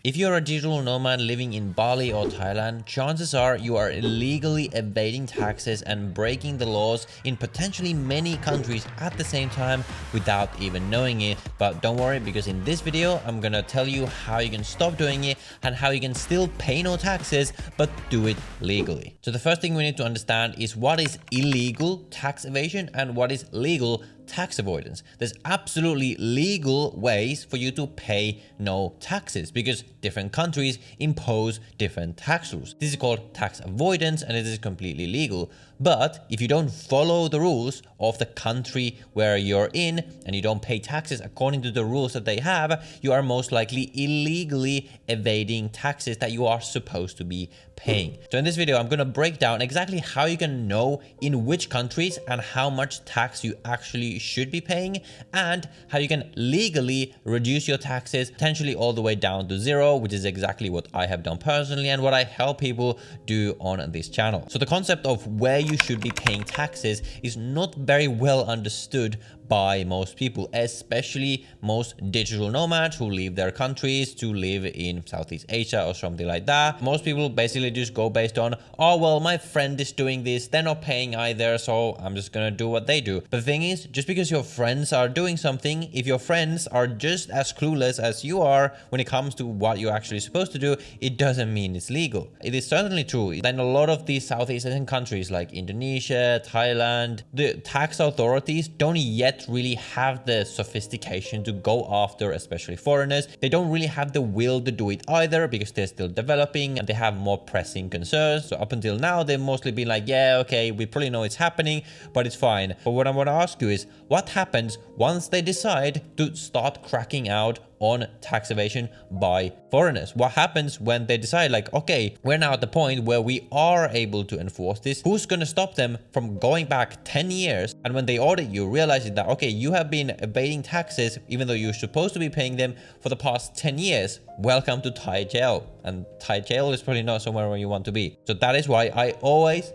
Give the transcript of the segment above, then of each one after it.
If you're a digital nomad living in Bali or Thailand, chances are you are illegally evading taxes and breaking the laws in potentially many countries at the same time without even knowing it. But don't worry, because in this video, I'm gonna tell you how you can stop doing it and how you can still pay no taxes, but do it legally. So the first thing we need to understand is what is illegal tax evasion and what is legal tax avoidance. There's absolutely legal ways for you to pay no taxes because different countries impose different tax rules. This is called tax avoidance and it is completely legal. But if you don't follow the rules of the country where you're in and you don't pay taxes according to the rules that they have, you are most likely illegally evading taxes that you are supposed to be paying. So in this video, I'm going to break down exactly how you can know in which countries and how much tax you actually should be paying, and how you can legally reduce your taxes potentially all the way down to zero, which is exactly what I have done personally and what I help people do on this channel. So the concept of where you should be paying taxes is not very well understood by most people, especially most digital nomads who leave their countries to live in Southeast Asia or something like that. Most people basically just go based on, oh, well, my friend is doing this, they're not paying either, so I'm just gonna do what they do. But the thing is, just because your friends are doing something, if your friends are just as clueless as you are when it comes to what you're actually supposed to do, it doesn't mean it's legal. It is certainly true that in a lot of these Southeast Asian countries like Indonesia, Thailand, the tax authorities don't yet really have the sophistication to go after especially foreigners. They don't really have the will to do it either because they're still developing and they have more pressing concerns. So up until now, they've mostly been like, yeah, okay, we probably know it's happening, but it's fine. But what I want to ask you is, what happens once they decide to start cracking out on tax evasion by foreigners? What happens when they decide like, okay, we're now at the point where we are able to enforce this? Who's going to stop them from going back 10 years? And when they audit you, realizing that, okay, you have been evading taxes even though you're supposed to be paying them for the past 10 years. Welcome to Thai jail. And Thai jail is probably not somewhere where you want to be. So that is why I always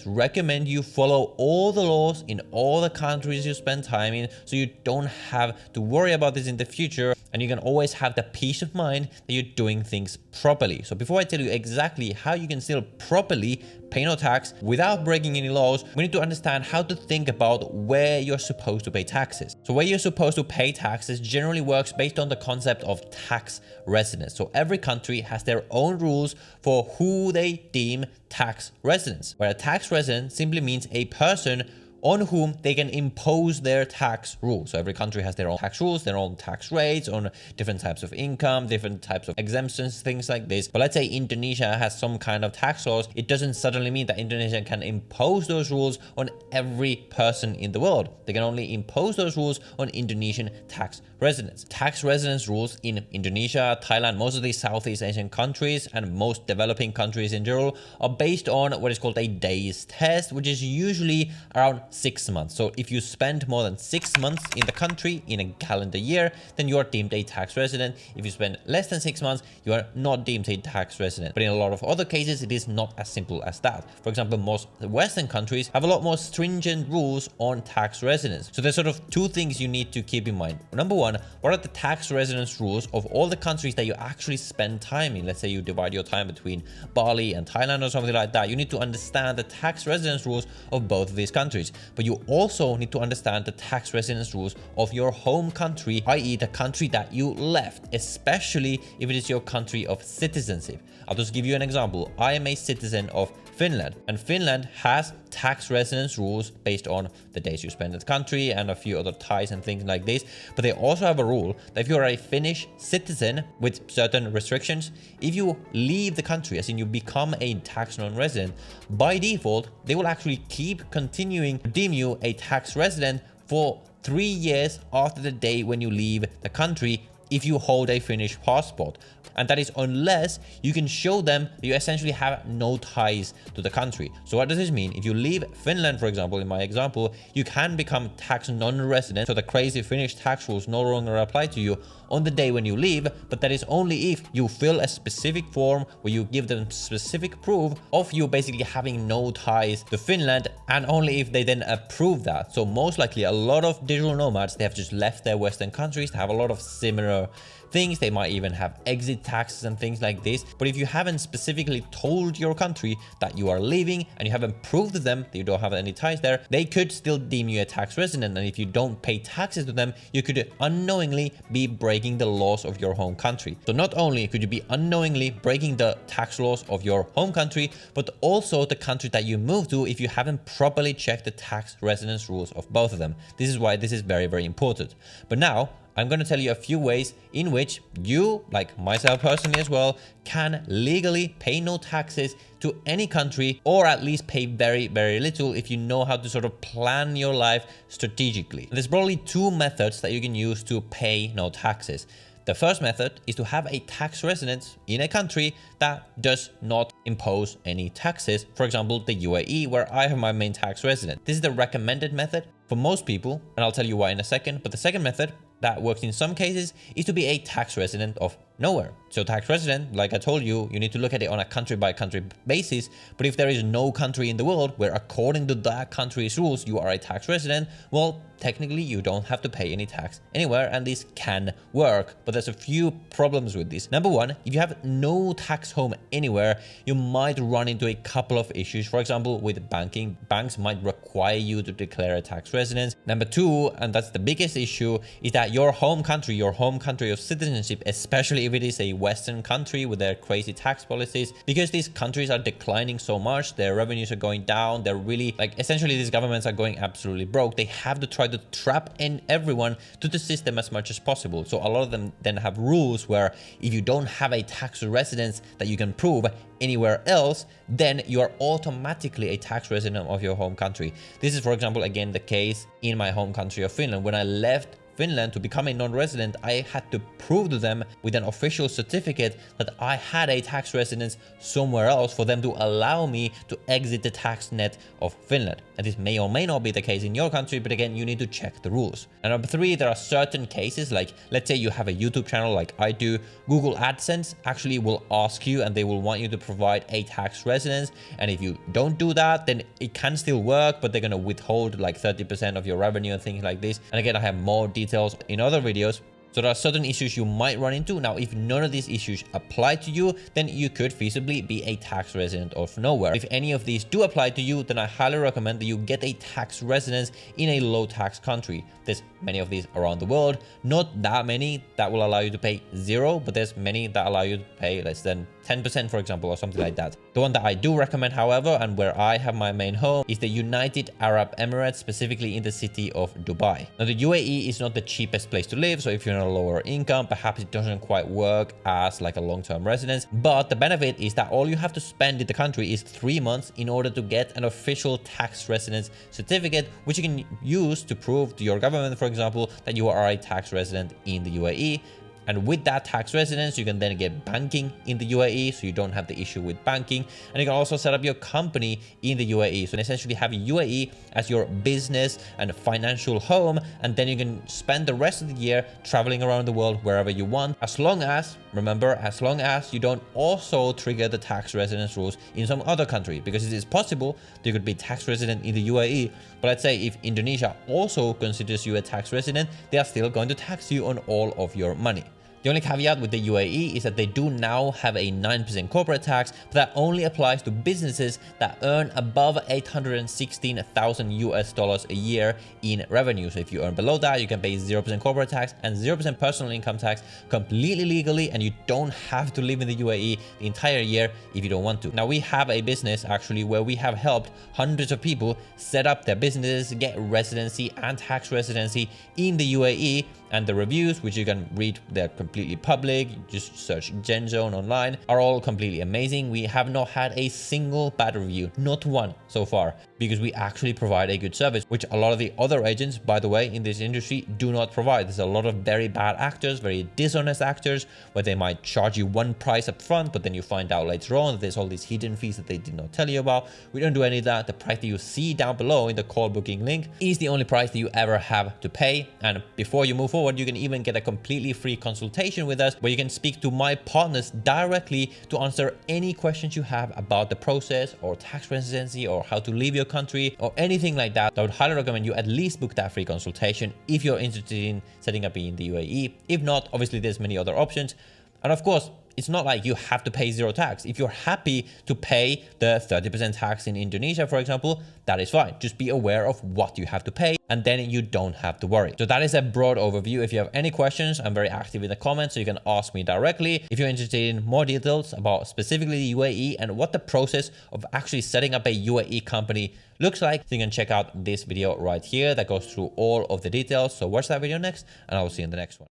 recommend you follow all the laws in all the countries you spend time in, so you don't have to worry about this in the future and you can always have the peace of mind that you're doing things properly. So before I tell you exactly how you can still properly pay no tax without breaking any laws, we need to understand how to think about where you're supposed to pay taxes. So where you're supposed to pay taxes generally works based on the concept of tax residence. So every country has their own rules for who they deem tax residents, where a tax resident simply means a person on whom they can impose their tax rules. So every country has their own tax rules, their own tax rates on different types of income, different types of exemptions, things like this. But let's say Indonesia has some kind of tax laws. It doesn't suddenly mean that Indonesia can impose those rules on every person in the world. They can only impose those rules on Indonesian tax residents. Tax residence rules in Indonesia, Thailand, most of these Southeast Asian countries and most developing countries in general are based on what is called a days test, which is usually around 6 months. So if you spend more than 6 months in the country in a calendar year, then you are deemed a tax resident. If you spend less than 6 months, you are not deemed a tax resident. But in a lot of other cases, it is not as simple as that. For example, most Western countries have a lot more stringent rules on tax residence. So there's sort of two things you need to keep in mind. Number one, what are the tax residence rules of all the countries that you actually spend time in? Let's say you divide your time between Bali and Thailand or something like that. You need to understand the tax residence rules of both of these countries. But you also need to understand the tax residence rules of your home country, i.e. the country that you left, especially if it is your country of citizenship. I'll just give you an example. I am a citizen of Finland, and Finland has tax residence rules based on the days you spend in the country and a few other ties and things like this. But they also have a rule that if you're a Finnish citizen with certain restrictions, if you leave the country, as in you become a tax non-resident, by default, they will actually keep continuing to deem you a tax resident for 3 years after the day when you leave the country if you hold a Finnish passport. And that is unless you can show them that you essentially have no ties to the country. So what does this mean? If you leave Finland, for example, in my example, you can become tax non-resident. So the crazy Finnish tax rules no longer apply to you on the day when you leave, but that is only if you fill a specific form where you give them specific proof of you basically having no ties to Finland, and only if they then approve that. So most likely a lot of digital nomads, they have just left their Western countries, they have a lot of similar things. They might even have exit taxes and things like this. But if you haven't specifically told your country that you are leaving and you haven't proved to them that you don't have any ties there, they could still deem you a tax resident. And if you don't pay taxes to them, you could unknowingly be breaking the laws of your home country. So not only could you be unknowingly breaking the tax laws of your home country, but also the country that you move to if you haven't properly checked the tax residence rules of both of them. This is why this is very, very important. But now I'm going to tell you a few ways in which you, like myself personally as well, can legally pay no taxes to any country, or at least pay very, very little if you know how to sort of plan your life strategically. There's probably two methods that you can use to pay no taxes. The first method is to have a tax residence in a country that does not impose any taxes. For example, the UAE, where I have my main tax resident. This is the recommended method for most people, and I'll tell you why in a second. But the second method that works in some cases is to be a tax resident of nowhere. So tax resident, like I told you, you need to look at it on a country by country basis. But if there is no country in the world where according to that country's rules, you are a tax resident, well, technically you don't have to pay any tax anywhere, and this can work. But there's a few problems with this. Number one, if you have no tax home anywhere, you might run into a couple of issues. For example, with banking, banks might require you to declare a tax residence. Number two, and that's the biggest issue, is that your home country of citizenship, especially if it is a Western country with their crazy tax policies, because these countries are declining so much, their revenues are going down, they're really, like, essentially these governments are going absolutely broke. They have to try to trap in everyone to the system as much as possible. So a lot of them then have rules where if you don't have a tax residence that you can prove anywhere else, then you are automatically a tax resident of your home country. This is, for example, again, the case in my home country of Finland. When I left Finland to become a non-resident, I had to prove to them with an official certificate that I had a tax residence somewhere else for them to allow me to exit the tax net of Finland. And this may or may not be the case in your country, but again, you need to check the rules. And number three, there are certain cases, like let's say you have a YouTube channel like I do. Google AdSense actually will ask you and they will want you to provide a tax residence. And if you don't do that, then it can still work, but they're going to withhold like 30% of your revenue and things like this. And again, I have more details in other videos. So there are certain issues you might run into. Now, if none of these issues apply to you, then you could feasibly be a tax resident of nowhere. If any of these do apply to you, then I highly recommend that you get a tax residence in a low tax country. There's many of these around the world, not that many that will allow you to pay zero, but there's many that allow you to pay less than 10%, for example, or something like that. The one that I do recommend, however, and where I have my main home, is the United Arab Emirates, specifically in the city of Dubai. Now, the UAE is not the cheapest place to live, so if you're on a lower income, perhaps it doesn't quite work as like a long-term residence. But the benefit is that all you have to spend in the country is 3 months in order to get an official tax residence certificate, which you can use to prove to your government, for example, that you are a tax resident in the UAE. And with that tax residence, you can then get banking in the UAE, so you don't have the issue with banking. And you can also set up your company in the UAE. So essentially have UAE as your business and financial home. And then you can spend the rest of the year traveling around the world wherever you want. As long as, remember, as long as you don't also trigger the tax residence rules in some other country. Because it is possible that you could be tax resident in the UAE. But let's say if Indonesia also considers you a tax resident, they are still going to tax you on all of your money. The only caveat with the UAE is that they do now have a 9% corporate tax, but that only applies to businesses that earn above 816,000 US dollars a year in revenue. So if you earn below that, you can pay 0% corporate tax and 0% personal income tax completely legally, and you don't have to live in the UAE the entire year if you don't want to. Now, we have a business actually where we have helped hundreds of people set up their businesses, get residency and tax residency in the UAE, and the reviews, which you can read, they're completely public. You just search GenZone online, are all completely amazing. We have not had a single bad review, not one so far, because we actually provide a good service, which a lot of the other agents, by the way, in this industry do not provide. There's a lot of very bad actors, very dishonest actors, where they might charge you one price up front, but then you find out later on that there's all these hidden fees that they did not tell you about. We don't do any of that. The price that you see down below in the call booking link is the only price that you ever have to pay. And before you move forward, you can even get a completely free consultation with us, where you can speak to my partners directly to answer any questions you have about the process or tax residency or how to leave your country or anything like that, I would highly recommend you at least book that free consultation if you're interested in setting up in the UAE. If not, obviously there's many other options. And of course, it's not like you have to pay zero tax. If you're happy to pay the 30% tax in Indonesia, for example, that is fine. Just be aware of what you have to pay and then you don't have to worry. So that is a broad overview. If you have any questions, I'm very active in the comments, so you can ask me directly. If you're interested in more details about specifically the UAE and what the process of actually setting up a UAE company looks like, so you can check out this video right here that goes through all of the details. So watch that video next and I will see you in the next one.